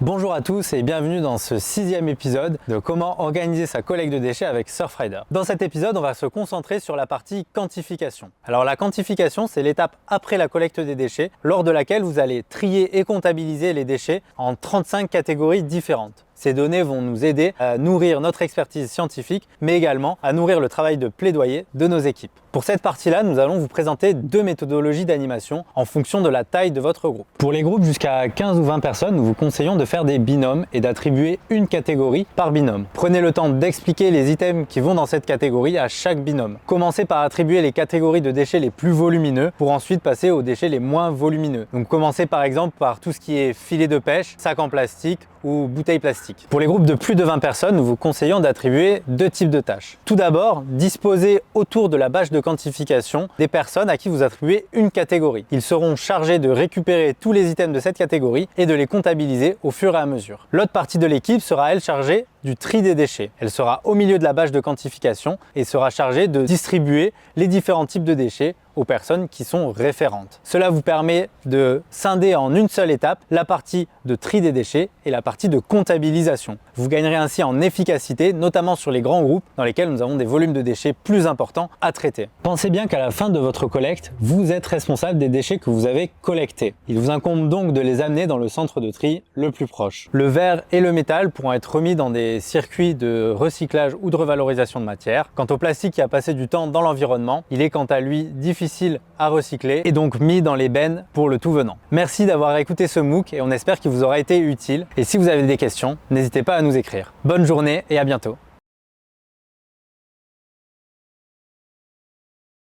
Bonjour à tous et bienvenue dans ce 6e épisode de comment organiser sa collecte de déchets avec Surfrider. Dans cet épisode, on va se concentrer sur la partie quantification. Alors la quantification, c'est l'étape après la collecte des déchets, lors de laquelle vous allez trier et comptabiliser les déchets en 35 catégories différentes. Ces données vont nous aider à nourrir notre expertise scientifique, mais également à nourrir le travail de plaidoyer de nos équipes. Pour cette partie-là, nous allons vous présenter deux méthodologies d'animation en fonction de la taille de votre groupe. Pour les groupes jusqu'à 15 ou 20 personnes, nous vous conseillons de faire des binômes et d'attribuer une catégorie par binôme. Prenez le temps d'expliquer les items qui vont dans cette catégorie à chaque binôme. Commencez par attribuer les catégories de déchets les plus volumineux pour ensuite passer aux déchets les moins volumineux. Donc commencez par exemple par tout ce qui est filet de pêche, sac en plastique ou bouteilles plastiques. Pour les groupes de plus de 20 personnes, nous vous conseillons d'attribuer deux types de tâches. Tout d'abord, disposez autour de la bâche de quantification des personnes à qui vous attribuez une catégorie. Ils seront chargés de récupérer tous les items de cette catégorie et de les comptabiliser au fur et à mesure. L'autre partie de l'équipe sera elle chargée du tri des déchets. Elle sera au milieu de la bâche de quantification et sera chargée de distribuer les différents types de déchets aux personnes qui sont référentes. Cela vous permet de scinder en une seule étape la partie de tri des déchets et la partie de comptabilisation. Vous gagnerez ainsi en efficacité, notamment sur les grands groupes dans lesquels nous avons des volumes de déchets plus importants à traiter. Pensez bien qu'à la fin de votre collecte, vous êtes responsable des déchets que vous avez collectés. Il vous incombe donc de les amener dans le centre de tri le plus proche. Le verre et le métal pourront être remis dans des circuits de recyclage ou de revalorisation de matière. Quant au plastique qui a passé du temps dans l'environnement, il est quant à lui difficile à recycler et donc mis dans les bennes pour le tout venant. Merci d'avoir écouté ce MOOC et on espère qu'il vous aura été utile. Et si vous avez des questions, n'hésitez pas à nous écrire. Bonne journée et à bientôt.